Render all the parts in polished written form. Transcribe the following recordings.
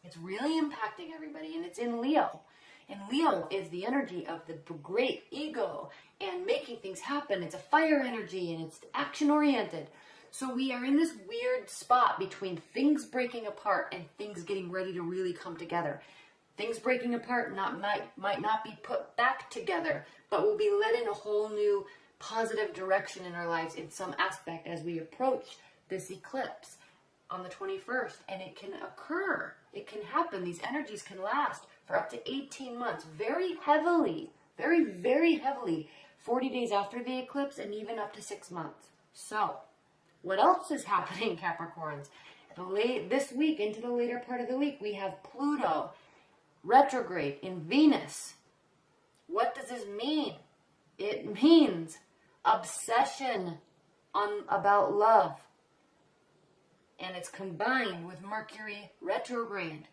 It's really impacting everybody, and it's in Leo. And Leo is the energy of the great ego and making things happen. It's a fire energy, and it's action-oriented. So we are in this weird spot between things breaking apart and things getting ready to really come together. Things breaking apart might not be put back together, but will be led in a whole new positive direction in our lives in some aspect as we approach this eclipse on the 21st. And it can occur. It can happen. These energies can last for up to 18 months, very heavily, very, very heavily, 40 days after the eclipse and even up to 6 months. So, what else is happening, Capricorns? This week, into the later part of the week, we have Pluto retrograde in Venus. What does this mean? It means obsession about love. And it's combined with Mercury retrograde.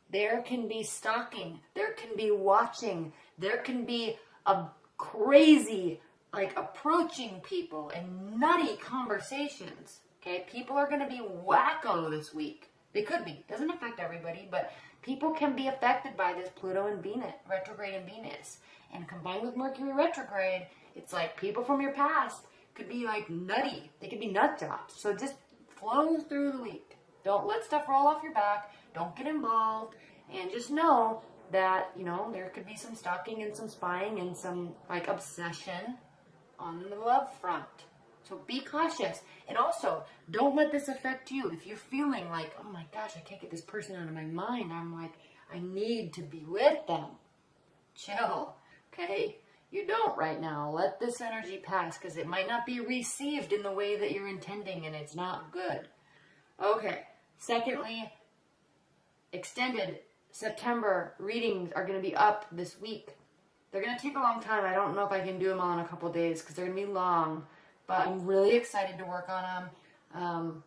There can be stalking. There can be watching. There can be a crazy, like, approaching people and nutty conversations. Okay? People are going to be wacko this week. They could be. Doesn't affect everybody, but people can be affected by this Pluto and Venus, retrograde in Venus. And combined with Mercury retrograde, it's like people from your past could be like nutty. They could be nut jobs. So just flow through the week. Don't let stuff roll off your back. Don't get involved. And just know that, you know, there could be some stalking and some spying and some, like, obsession on the love front. So be cautious. And also, don't let this affect you. If you're feeling like, oh my gosh, I can't get this person out of my mind. I'm like, I need to be with them. Chill, okay? You don't right now. Let this energy pass because it might not be received in the way that you're intending, and it's not good. Okay. Secondly, extended September readings are going to be up this week. They're going to take a long time. I don't know if I can do them all in a couple days because they're going to be long. But I'm really excited to work on them.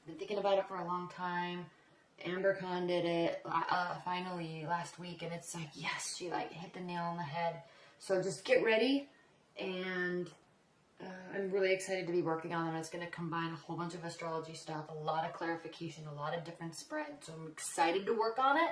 Been thinking about it for a long time. Amber Khan did it finally last week, and it's like, yes, she like hit the nail on the head. So just get ready, and I'm really excited to be working on them. It's going to combine a whole bunch of astrology stuff, a lot of clarification, a lot of different spreads. So I'm excited to work on it.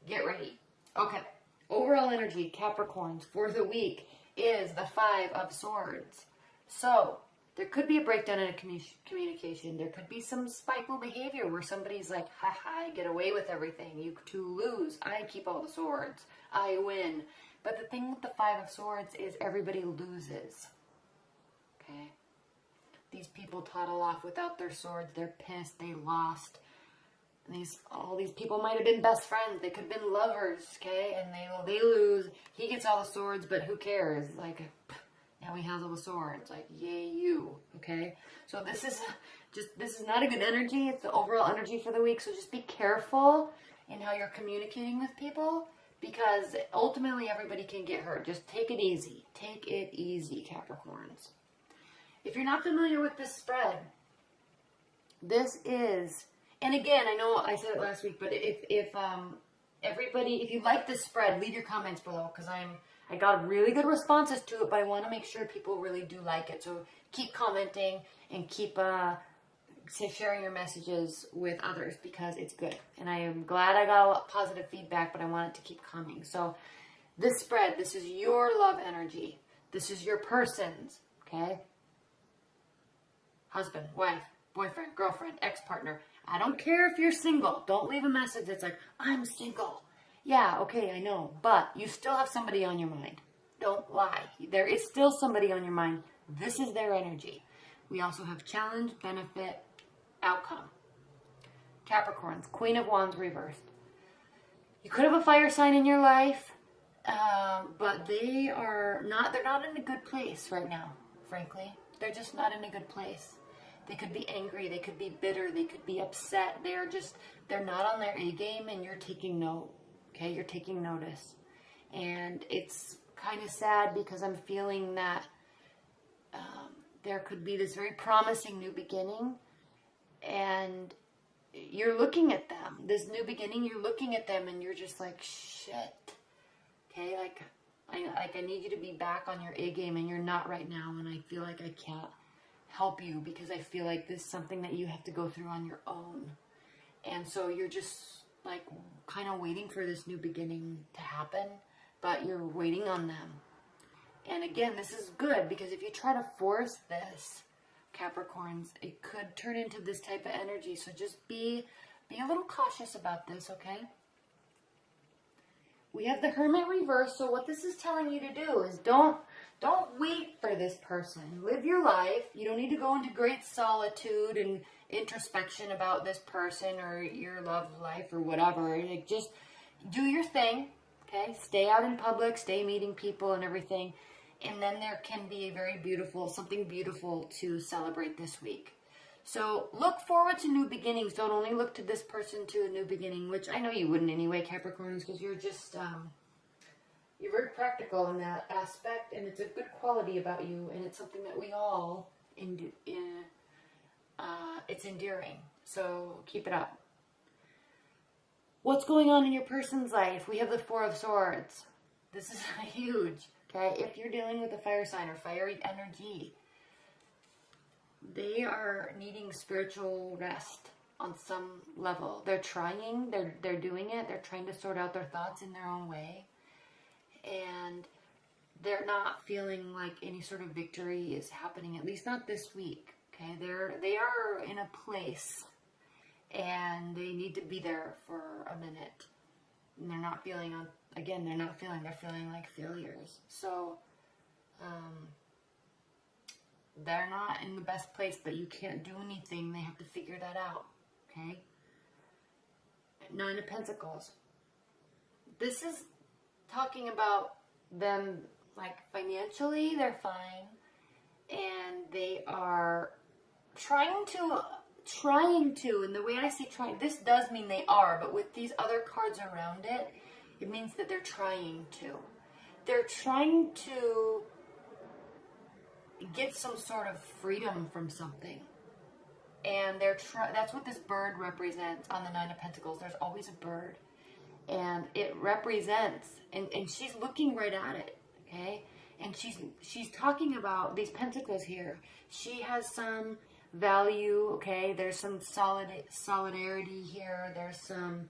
Get ready. Okay. Overall energy, Capricorns, for the week is the 5 of Swords. So there could be a breakdown in a communication. There could be some spiteful behavior where somebody's like, ha ha, I get away with everything. You two lose. I keep all the swords. I win. But the thing with the 5 of Swords is everybody loses. Okay? These people toddle off without their swords. They're pissed. They lost. And all these people might have been best friends. They could have been lovers, okay? And they lose. He gets all the swords, but who cares? Like, now he has all the swords. Like, yay you, okay? So this is not a good energy. It's the overall energy for the week. So just be careful in how you're communicating with people, because ultimately everybody can get hurt. Just take it easy. Take it easy, Capricorns. If you're not familiar with this spread, this is, and again, I know I said it last week, but if you like this spread, leave your comments below, because I got really good responses to it, but I want to make sure people really do like it. So keep commenting and keep sharing your messages with others, because it's good. And I am glad I got a lot of positive feedback, but I want it to keep coming. So this spread, this is your love energy. This is your person's, okay? Husband, wife, boyfriend, girlfriend, ex-partner. I don't care if you're single. Don't leave a message that's like, I'm single. Yeah, okay, I know. But you still have somebody on your mind. Don't lie. There is still somebody on your mind. This is their energy. We also have challenge, benefit, outcome. Capricorns, Queen of Wands reversed. You could have a fire sign in your life, but they're not in a good place right now, frankly. They're just not in a good place. They could be angry, they could be bitter, they could be upset. They're not on their A game, and you're taking note. Okay, you're taking notice. And it's kind of sad because I'm feeling that there could be this very promising new beginning, and you're looking at them. This new beginning, you're looking at them, and you're just like, shit. Okay, I need you to be back on your A game, and you're not right now, and I feel like I can't help you because I feel like this is something that you have to go through on your own. And so you're just like kind of waiting for this new beginning to happen, but you're waiting on them. And again, this is good because if you try to force this, Capricorns, it could turn into this type of energy. So just be a little cautious about this, okay? We have the Hermit reverse. So what this is telling you to do is don't wait for this person. Live your life. You don't need to go into great solitude and introspection about this person or your love life or whatever. Like, just do your thing, okay? Stay out in public, stay meeting people and everything. And then there can be something beautiful to celebrate this week. So look forward to new beginnings. Don't only look to this person to a new beginning, which I know you wouldn't anyway, Capricorns, because you're just, you're very practical in that aspect, and it's a good quality about you, and it's something that we all, it's endearing. So keep it up. What's going on in your person's life? We have the Four of Swords. This is huge, okay? If you're dealing with a fire sign or fiery energy, they are needing spiritual rest on some level. They're trying, they're doing it, they're trying to sort out their thoughts in their own way. And they're not feeling like any sort of victory is happening, at least not this week. Okay, they are in a place and they need to be there for a minute. And they're not feeling they're feeling like failures. So they're not in the best place, but you can't do anything. They have to figure that out. Okay? Nine of Pentacles. This is talking about them, like, financially, they're fine. And they are trying to, and the way I say trying, this does mean they are, but with these other cards around it, it means that they're trying to. They're trying to get some sort of freedom from something. And that's what this bird represents on the Nine of Pentacles. There's always a bird. And it represents, and she's looking right at it, okay? And she's talking about these pentacles here. She has some value, okay? There's some solidarity here. There's some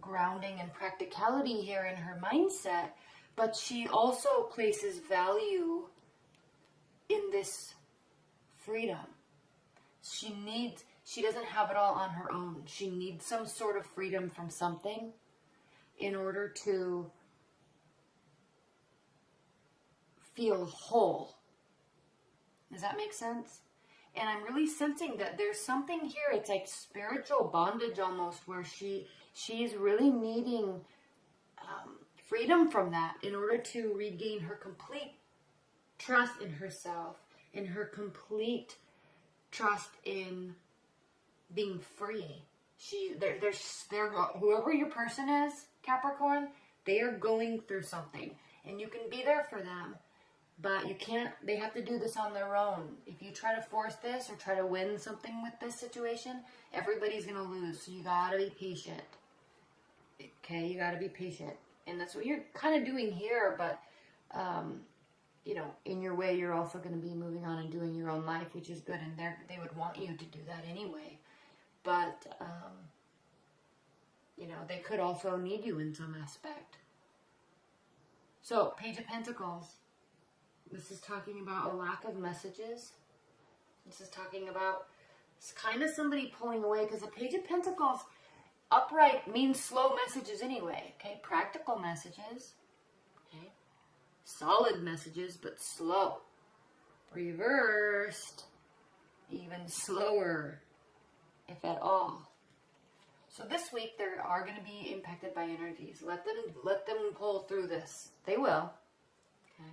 grounding and practicality here in her mindset. But she also places value in this freedom. She doesn't have it all on her own. She needs some sort of freedom from something in order to feel whole. Does that make sense? And I'm really sensing that there's something here. It's like spiritual bondage almost, where she's really needing freedom from that in order to regain her complete trust in herself and her complete trust in being free. Whoever your person is, Capricorn, they are going through something, and you can be there for them, but they have to do this on their own. If you try to force this or try to win something with this situation, everybody's going to lose. So you got to be patient. Okay, you got to be patient. And that's what you're kind of doing here, but in your way, you're also going to be moving on and doing your own life, which is good, and they would want you to do that anyway. But, they could also need you in some aspect. So, Page of Pentacles. This is talking about a lack of messages. This is talking about kind of somebody pulling away, because the Page of Pentacles upright means slow messages anyway. Okay, practical messages. Okay, solid messages, but slow. Reversed, even slower, if at all. So this week they are going to be impacted by energies. Let them pull through this. They will. Okay,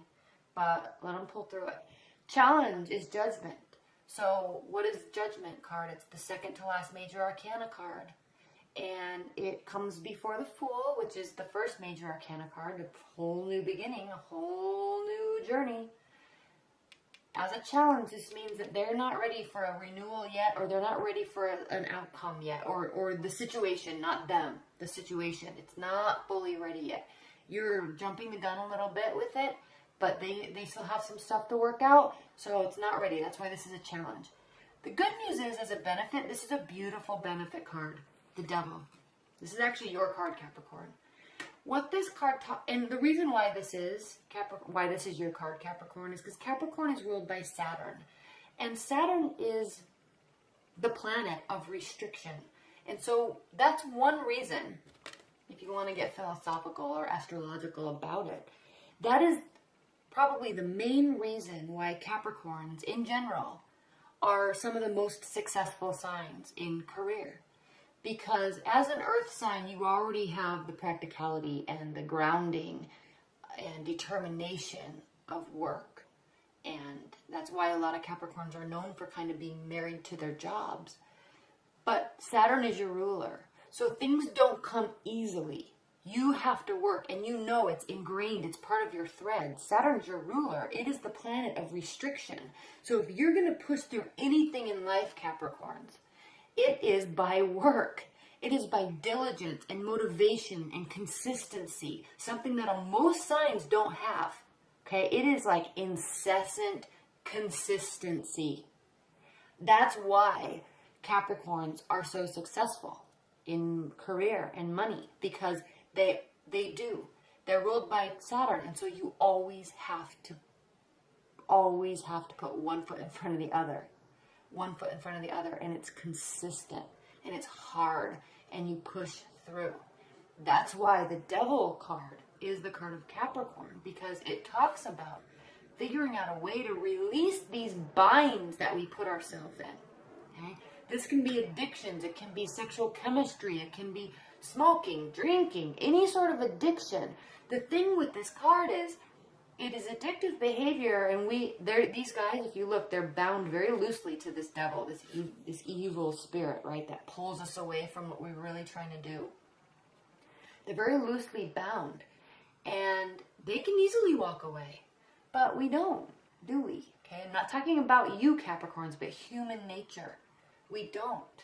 but let them pull through it. Challenge is Judgment. So what is Judgment card? It's the second to last major arcana card. And it comes before the Fool, which is the first major arcana card. A whole new beginning, a whole new journey. As a challenge, this means that they're not ready for a renewal yet, or they're not ready for an outcome yet, or the situation, not them, the situation. It's not fully ready yet. You're jumping the gun a little bit with it, but they still have some stuff to work out, so it's not ready. That's why this is a challenge. The good news is, as a benefit, this is a beautiful benefit card. The Devil. This is actually your card, Capricorn. What this card and the reason why this is why this is your card, Capricorn, is because Capricorn is ruled by Saturn, and Saturn is the planet of restriction. And so that's one reason, if you want to get philosophical or astrological about it, that is probably the main reason why Capricorns in general are some of the most successful signs in career. Because as an earth sign, you already have the practicality and the grounding and determination of work. And that's why a lot of Capricorns are known for kind of being married to their jobs. But Saturn is your ruler. So things don't come easily. You have to work, and you know it's ingrained. It's part of your thread. Saturn's your ruler. It is the planet of restriction. So if you're going to push through anything in life, Capricorns, it is by work. It is by diligence and motivation and consistency. Something that most signs don't have. Okay? It is like incessant consistency. That's why Capricorns are so successful in career and money. Because they do. They're ruled by Saturn. And so you always have to put one foot in front of the other. One foot in front of the other, and it's consistent, and it's hard, and you push through. That's why the Devil card is the card of Capricorn, because it talks about figuring out a way to release these binds that we put ourselves in. Okay? This can be addictions, it can be sexual chemistry, it can be smoking, drinking, any sort of addiction. The thing with this card is, it is addictive behavior, and these guys, if you look, they're bound very loosely to this devil, this evil spirit, right, that pulls us away from what we're really trying to do. They're very loosely bound, and they can easily walk away, but we don't, do we? Okay, I'm not talking about you, Capricorns, but human nature. We don't,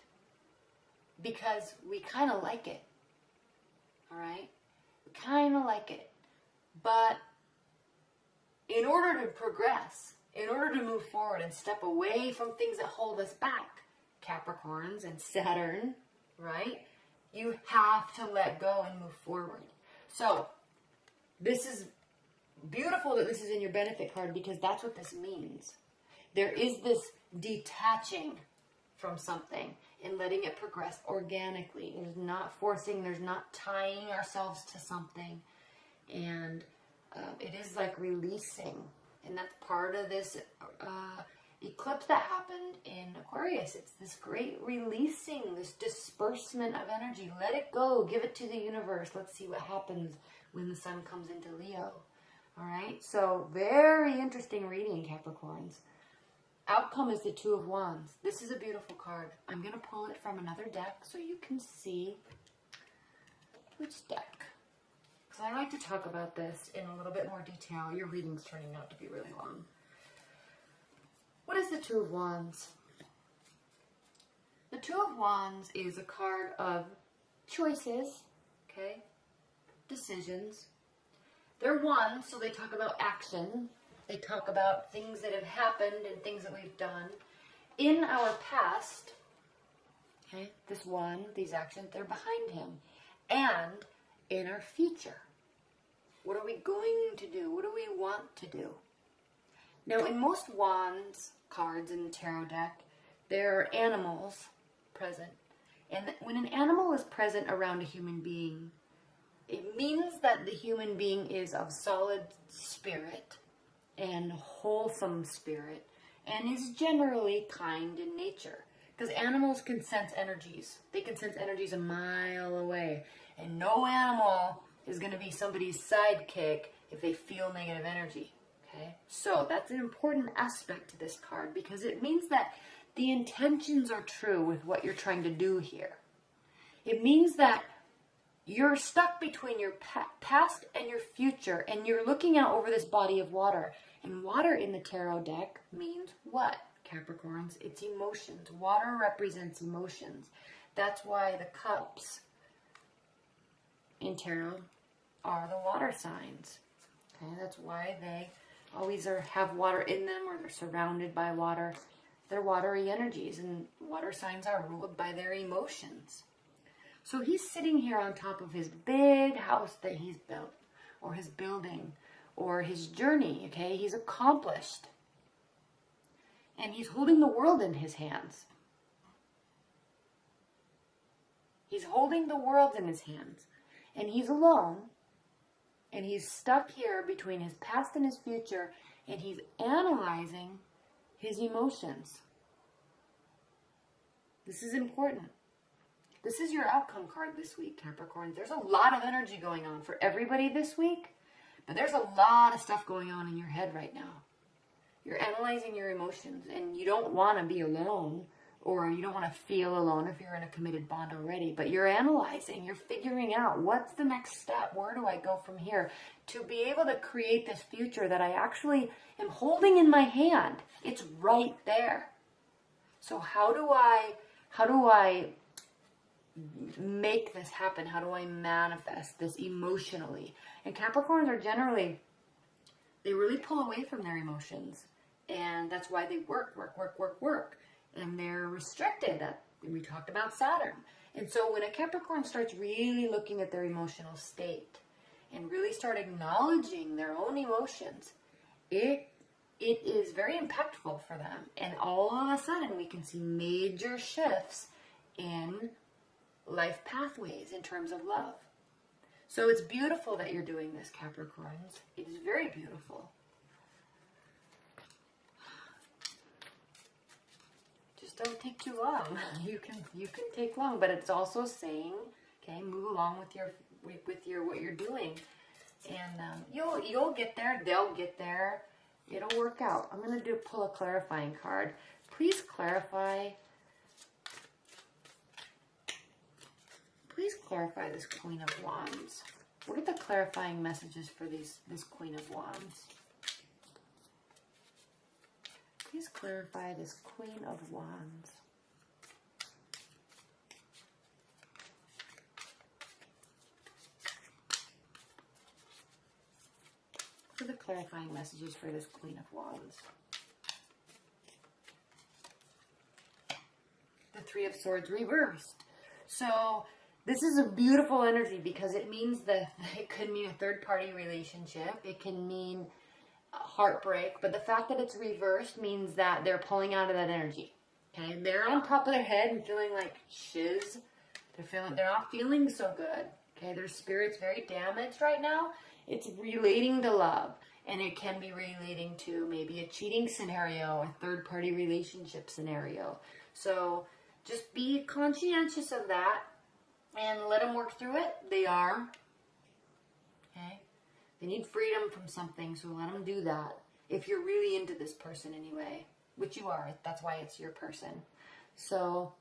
because we kind of like it, all right? We kind of like it, but in order to progress, in order to move forward and step away from things that hold us back, Capricorns and Saturn, right? You have to let go and move forward. So, this is beautiful that this is in your benefit card, because that's what this means. There is this detaching from something and letting it progress organically. There's not forcing, there's not tying ourselves to something. And it is like releasing, and that's part of this eclipse that happened in Aquarius. It's this great releasing, this disbursement of energy. Let it go. Give it to the universe. Let's see what happens when the sun comes into Leo. All right? So, very interesting reading, Capricorns. Outcome is the Two of Wands. This is a beautiful card. I'm going to pull it from another deck so you can see which deck. I like to talk about this in a little bit more detail. Your reading's turning out to be really long. What is the Two of Wands? The Two of Wands is a card of choices, okay? Decisions. They're wands, so they talk about action. They talk about things that have happened and things that we've done in our past. Okay, this one, these actions, they're behind him. And in our future. What are we going to do? What do we want to do? Now, in most wands cards in the tarot deck, there are animals present. And when an animal is present around a human being, it means that the human being is of solid spirit and wholesome spirit and is generally kind in nature. Because animals can sense energies. They can sense energies a mile away. And no animal is going to be somebody's sidekick if they feel negative energy. Okay? So that's an important aspect to this card, because it means that the intentions are true with what you're trying to do here. It means that you're stuck between your past and your future, and you're looking out over this body of water. And water in the tarot deck means what, Capricorns? It's emotions. Water represents emotions. That's why the cups in tarot are the water signs. Okay, that's why they always have water in them, or they're surrounded by water. They're watery energies, and water signs are ruled by their emotions. So he's sitting here on top of his big house that he's built, or his building, or his journey, okay? He's accomplished. And he's holding the world in his hands. He's holding the world in his hands. And he's alone. And he's stuck here between his past and his future. And he's analyzing his emotions. This is important. This is your outcome card this week, Capricorn. There's a lot of energy going on for everybody this week, but there's a lot of stuff going on in your head right now. You're analyzing your emotions, and you don't want to be alone, or you don't want to feel alone if you're in a committed bond already, but you're analyzing, you're figuring out what's the next step, where do I go from here, to be able to create this future that I actually am holding in my hand. It's right there. So how do I make this happen? How do I manifest this emotionally? And Capricorns are generally, they really pull away from their emotions. And that's why they work. And they're restricted. We talked about Saturn. And so when a Capricorn starts really looking at their emotional state and really start acknowledging their own emotions, it is very impactful for them. And all of a sudden we can see major shifts in life pathways in terms of love. So it's beautiful that you're doing this, Capricorns. It is very beautiful. Just don't take too long. You can take long, but it's also saying, okay, move along with your what you're doing, and you'll get there. They'll get there. It'll work out. I'm gonna pull a clarifying card. Please clarify. Please clarify this Queen of Wands. What are the clarifying messages for this Queen of Wands? Please clarify this Queen of Wands. What are the clarifying messages for this Queen of Wands? The Three of Swords reversed. So this is a beautiful energy because it means that it could mean a third-party relationship. It can mean heartbreak. But the fact that it's reversed means that they're pulling out of that energy. Okay? They're on top of their head and feeling like shiz. They're not feeling so good. Okay? Their spirit's very damaged right now. It's relating to love. And it can be relating to maybe a cheating scenario, a third-party relationship scenario. So just be conscientious of that. And let them work through it. They are. Okay? They need freedom from something, so let them do that. If you're really into this person anyway, which you are. That's why it's your person. So